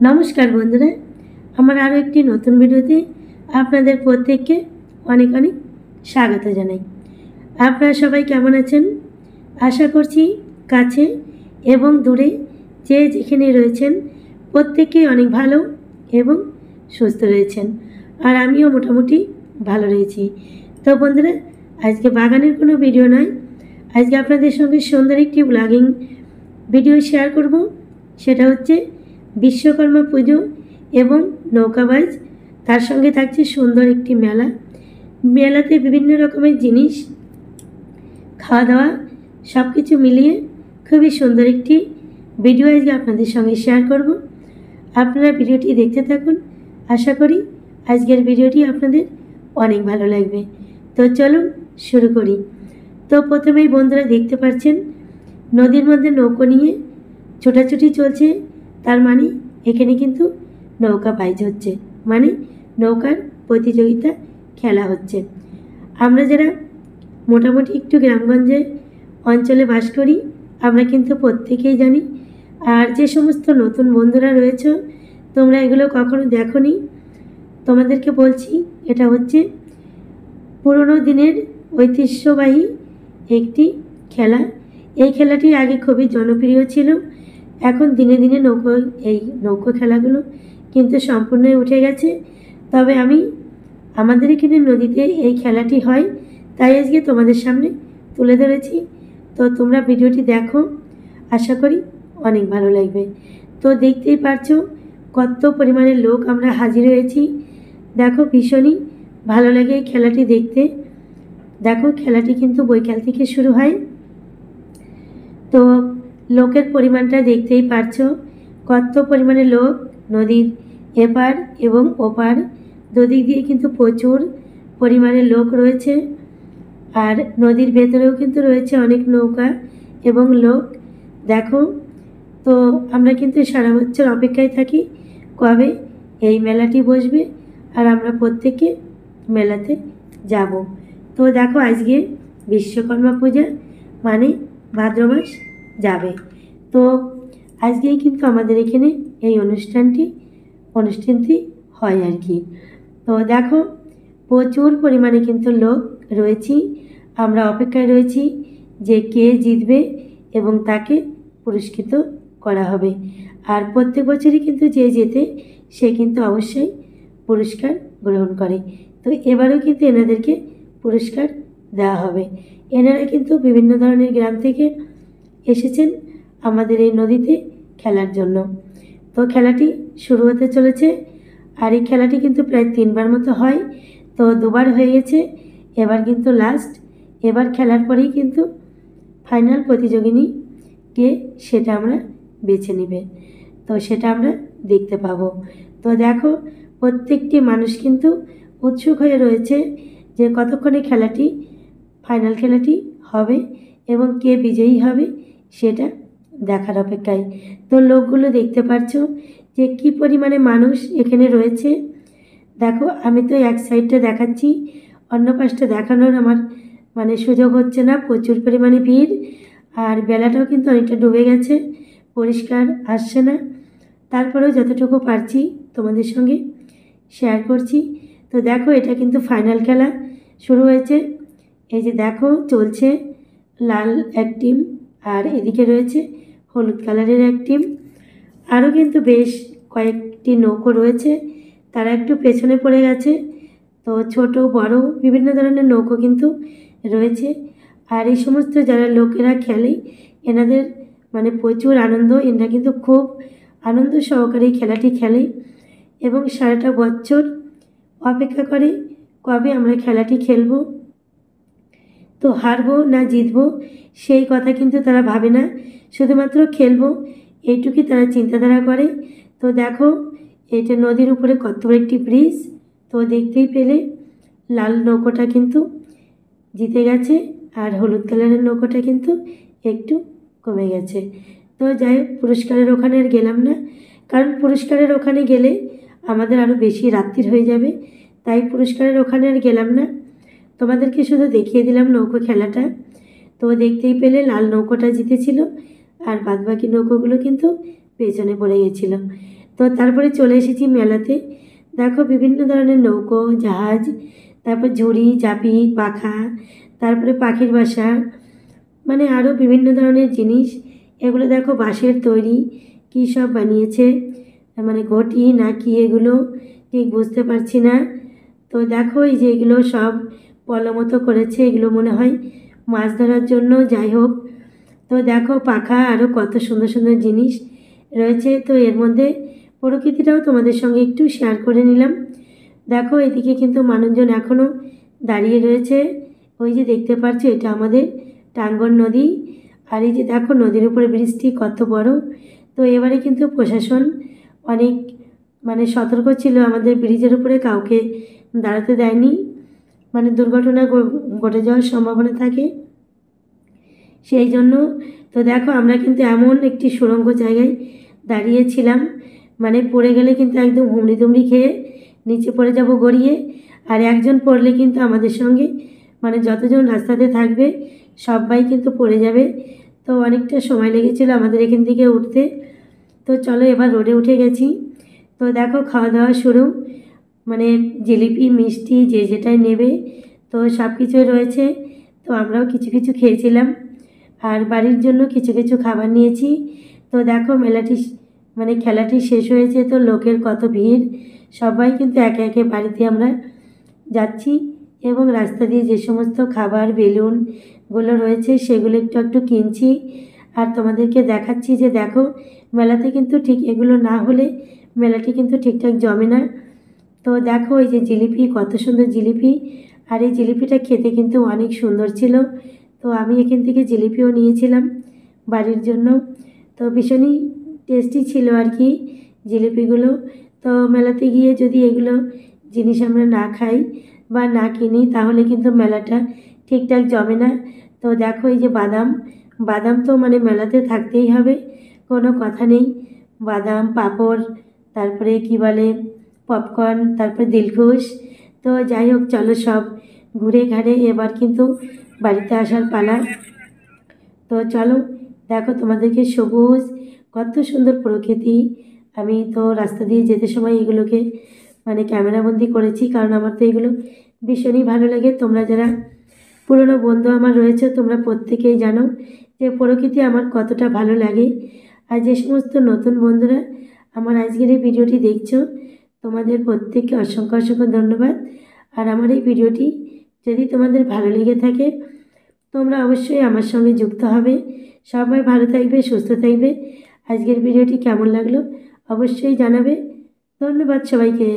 নমস্কার বন্ধুরা, আমার আরও একটি নতুন ভিডিওতে আপনাদের প্রত্যেককে অনেক অনেক স্বাগত জানাই। আপনারা সবাই কেমন আছেন? আশা করছি কাছে এবং দূরে যে যেখানে রয়েছেন প্রত্যেকেই অনেক ভালো এবং সুস্থ রয়েছেন, আর আমিও মোটামুটি ভালো রয়েছি। তো বন্ধুরা, আজকে বাগানের কোনো ভিডিও নয়, আজকে আপনাদের সঙ্গে সুন্দর একটি ব্লগিং ভিডিও শেয়ার করব। সেটা হচ্ছে বিশ্বকর্মা পুজো এবং নৌকাবাজ, তার সঙ্গে থাকছে সুন্দর একটি মেলা। মেলাতে বিভিন্ন রকমের জিনিস, খাওয়া দাওয়া সব কিছু মিলিয়ে খুবই সুন্দর একটি ভিডিও আজকে আপনাদের সঙ্গে শেয়ার করব। আপনারা ভিডিওটি দেখতে থাকুন, আশা করি আজকের ভিডিওটি আপনাদের অনেক ভালো লাগবে। তো চলুন শুরু করি। তো প্রথমেই বন্ধুরা দেখতে পাচ্ছেন নদীর মধ্যে নৌকো নিয়ে ছোটাছুটি চলছে, তার মানে এখানে কিন্তু নৌকা বাইচ হচ্ছে, মানে নৌকার প্রতিযোগিতা খেলা হচ্ছে। আমরা যারা মোটামুটি একটু গ্রামগঞ্জে অঞ্চলে বাস করি আমরা কিন্তু প্রত্যেকেই জানি, আর যে সমস্ত নতুন বন্ধুরা রয়েছে তোমরা এগুলো কখনো দেখোনি, তোমাদেরকে বলছি এটা হচ্ছে পুরনো দিনের ঐতিহ্যবাহী একটি খেলা। এই খেলাটি আগে খুবই জনপ্রিয় ছিল, এখন দিনে দিনে নৌকো খেলাগুলো কিন্তু সম্পূর্ণই উঠে গেছে। তবে আমি আমাদের এখানে নদীতে এই খেলাটি হয় তাই আজকে তোমাদের সামনে তুলে ধরেছি। তো তোমরা ভিডিওটি দেখো, আশা করি অনেক ভালো লাগবে। তো দেখতেই পারছো কত পরিমাণে লোক আমরা হাজির হয়েছি। দেখো ভীষণই ভালো লাগে এই খেলাটি দেখতে। দেখো খেলাটি কিন্তু বৈকাল থেকে শুরু হয়। তো লোকের পরিমাণটা দেখতেই পারছো কত পরিমাণে লোক। নদীর এপার এবং ওপার দুদিক দিয়ে কিন্তু প্রচুর পরিমাণে লোক রয়েছে, আর নদীর ভেতরেও কিন্তু রয়েছে অনেক নৌকা এবং লোক। দেখো, তো আমরা কিন্তু সারা বছর অপেক্ষায় থাকি কবে এই মেলাটি বসবে আর আমরা প্রত্যেকে মেলাতে যাব। তো দেখো আজকে বিশ্বকর্মা পূজা, মানে ভাদ্র মাস যাবে। তো আজকেই কিন্তু আমাদের এখানে এই অনুষ্ঠানটি হয় আর কি। তো দেখো প্রচুর পরিমাণে কিন্তু লোক রয়েছি, আমরা অপেক্ষায় রয়েছি যে কে জিতবে এবং তাকে পুরস্কৃত করা হবে। আর প্রত্যেক বছরই কিন্তু যে জেতে সে কিন্তু অবশ্যই পুরস্কার গ্রহণ করে। তো এবারেও কিন্তু এনাদেরকে পুরস্কার দেওয়া হবে। এনারা কিন্তু বিভিন্ন ধরনের গ্রাম থেকে এসেছেন আমাদের এই নদীতে খেলার জন্য। তো খেলাটি শুরু হতে চলেছে, আর এই খেলাটি কিন্তু প্রায় 3বার মতো হয়। তো 2বার হয়ে গেছে, এবার কিন্তু লাস্ট। এবার খেলার পরেই কিন্তু ফাইনাল প্রতিযোগিনী কে সেটা আমরা বেছে নেবে, তো সেটা আমরা দেখতে পাবো। তো দেখো প্রত্যেকটি মানুষ কিন্তু উৎসুক হয়ে রয়েছে যে কতক্ষণে খেলাটি ফাইনাল খেলাটি হবে এবং কে বিজয়ী হবে সেটা দেখার অপেক্ষায়। তো লোকগুলো দেখতে পাচ্ছ যে কি পরিমাণে মানুষ এখানে রয়েছে। দেখো আমি তো এক সাইডটা দেখাচ্ছি, অন্য পাশটা দেখানোর আমার সুযোগ হচ্ছে না, প্রচুর পরিমাণে ভিড়। আর বেলাটাও কিন্তু অনেকটা ডুবে গেছে, পরিষ্কার আসছে না। তারপরেও যতটুকু পারছি তোমাদের সঙ্গে শেয়ার করছি। তো দেখো এটা কিন্তু ফাইনাল খেলা শুরু হয়েছে। এই যে দেখো চলছে লাল এক টিম, আর এদিকে রয়েছে হলুদ কালারের এক টিম। আরও কিন্তু বেশ কয়েকটি নৌকো রয়েছে, তারা একটু পেছনে পড়ে গেছে। তো ছোট বড় বিভিন্ন ধরনের নৌকো কিন্তু রয়েছে। আর এই সমস্ত যারা লোকেরা খেলে এনাদের প্রচুর আনন্দ, এনারা কিন্তু খুব আনন্দ সহকারে খেলাটি খেলে এবং সারাটা বছর অপেক্ষা করে কবে আমরা খেলাটি খেলবো। তো হারবো না জিতবো সেই কথা কিন্তু তারা ভাবে না, শুধুমাত্র খেলবো এইটুকুই তারা চিন্তাধারা করে। তো দেখো এটা নদীর উপরে কত বড় একটি ব্রিজ। তো দেখতেই পেলে লাল নৌকোটা কিন্তু জিতে গেছে, আর হলুদ কালারের নৌকোটা কিন্তু একটু কমে গেছে। তো যাই হোক, পুরস্কারের ওখানে আর গেলাম না, কারণ পুরস্কারের ওখানে গেলে আমাদের আরও বেশি রাত্রির হয়ে যাবে, তাই পুরস্কারের ওখানে আর গেলাম না। তোমাদেরকে শুধু দেখিয়ে দিলাম নৌকো খেলাটা। তো দেখতেই পেলে লাল নৌকোটা জিতেছিল, আর বাদবাকি নৌকোগুলো কিন্তু পেছনে পড়ে গেছিলো। তো তারপরে চলে এসেছি মেলাতে। দেখো বিভিন্ন ধরনের নৌকো, জাহাজ, তারপর ঝুড়ি, চাপি, পাখা, তারপরে পাখির বাসা, মানে আরও বিভিন্ন ধরনের জিনিস। এগুলো দেখো বাঁশের তৈরি, কী সব বানিয়েছে, মানে ঘটি না কি এগুলো ঠিক বুঝতে পারছি না। তো দেখো এই যে এগুলো সব পলো মতো করেছে, এগুলো মনে হয় মাছ ধরার জন্য, যাই হোক। তো দেখো পাখা, আরও কত সুন্দর সুন্দর জিনিস রয়েছে। তো এর মধ্যে প্রকৃতিটাও তোমাদের সঙ্গে একটু শেয়ার করে নিলাম। দেখো এদিকে কিন্তু মানুষজন এখনও দাঁড়িয়ে রয়েছে। ওই যে দেখতে পাচ্ছ এটা আমাদের টাঙ্গন নদী। আর এই যে দেখো নদীর উপরে ব্রিজটি কত বড়। তো এবারে কিন্তু প্রশাসন অনেক মানে সতর্ক ছিল, আমাদের ব্রিজের উপরে কাউকে দাঁড়াতে দেয়নি, মানে দুর্ঘটনা ঘটে যাওয়ার সম্ভাবনা থাকে সেই জন্য। তো দেখো আমরা কিন্তু এমন একটি সুড়ঙ্গ জায়গায় দাঁড়িয়েছিলাম, মানে পড়ে গেলে কিন্তু একদম হুমড়ি তুমড়ি খেয়ে নিচে পড়ে যাব গড়িয়ে। আর একজন পড়লে কিন্তু আমাদের সঙ্গে মানে যতজন রাস্তাতে থাকবে সবাই কিন্তু পড়ে যাবে। তো অনেকটা সময় লেগেছিল আমাদের এখান থেকে উঠতে। তো চলো এবার রোডে উঠে গেছি। তো দেখো খাওয়া দাওয়া শুরু, মানে জিলিপি, মিষ্টি যে যেটাই নেবে, তো সব কিছুই রয়েছে। তো আমরাও কিছু কিছু খেয়েছিলাম, আর বাড়ির জন্য কিছু কিছু খাবার নিয়েছি। তো দেখো মেলাটি মানে খেলাটি শেষ হয়েছে, তো লোকের কত ভিড়। সবাই কিন্তু একে একে বাড়িতে আমরা যাচ্ছি, এবং রাস্তা দিয়ে যে সমস্ত খাবার বেলুনগুলো রয়েছে সেগুলো একটু একটু কিনছি আর তোমাদেরকে দেখাচ্ছি যে দেখো মেলাতে কিন্তু ঠিক এগুলো না হলে মেলাটি কিন্তু ঠিকঠাক জমে না। তো দেখো এই যে জিলিপি, কত সুন্দর জিলিপি, আর এই জিলিপিটা খেতে কিন্তু অনেক সুন্দর ছিল। তো আমি এখান থেকে জিলিপিও নিয়েছিলাম বাড়ির জন্য। তো ভীষণই টেস্টি ছিল আর কি জিলিপিগুলো। তো মেলাতে গিয়ে যদি এগুলো জিনিস আমরা না খাই বা না কিনি তাহলে কিন্তু মেলাটা ঠিকঠাক জমে না। তো দেখো এই যে বাদাম, বাদাম তো মানে মেলাতে থাকতেই হবে, কোনো কথা নেই। বাদাম, পাঁপড়, তারপরে কি বলে পপকর্ন, তারপরে দিলখুশ। তো যাই হোক চলো সব ঘুরে ঘাড়ে এবার কিন্তু বাড়িতে আসার পালা। তো চলো দেখো তোমাদেরকে সবুজ কত সুন্দর প্রকৃতি। আমি তো রাস্তা দিয়ে যেতে সময় এগুলোকে মানে ক্যামেরাবন্দি করেছি, কারণ আমার তো এগুলো ভীষণই ভালো লাগে। তোমরা যারা পুরনো বন্ধু আমার রয়েছে তোমরা প্রত্যেকেই জানো যে প্রকৃতি আমার কতটা ভালো লাগে। আর যে সমস্ত নতুন বন্ধুরা আমার আজকের এই ভিডিওটি দেখছো তোমাদের প্রত্যেককে অসংখ্য অসংখ্য ধন্যবাদ। আর আমার এই ভিডিওটি যদি তোমাদের ভালো লেগে থাকে তোমরা অবশ্যই আমার সঙ্গে যুক্ত হবে। সবাই ভালো থাকবে, সুস্থ থাকবে। আজকের ভিডিওটি কেমন লাগলো অবশ্যই জানাবে। ধন্যবাদ সবাইকে।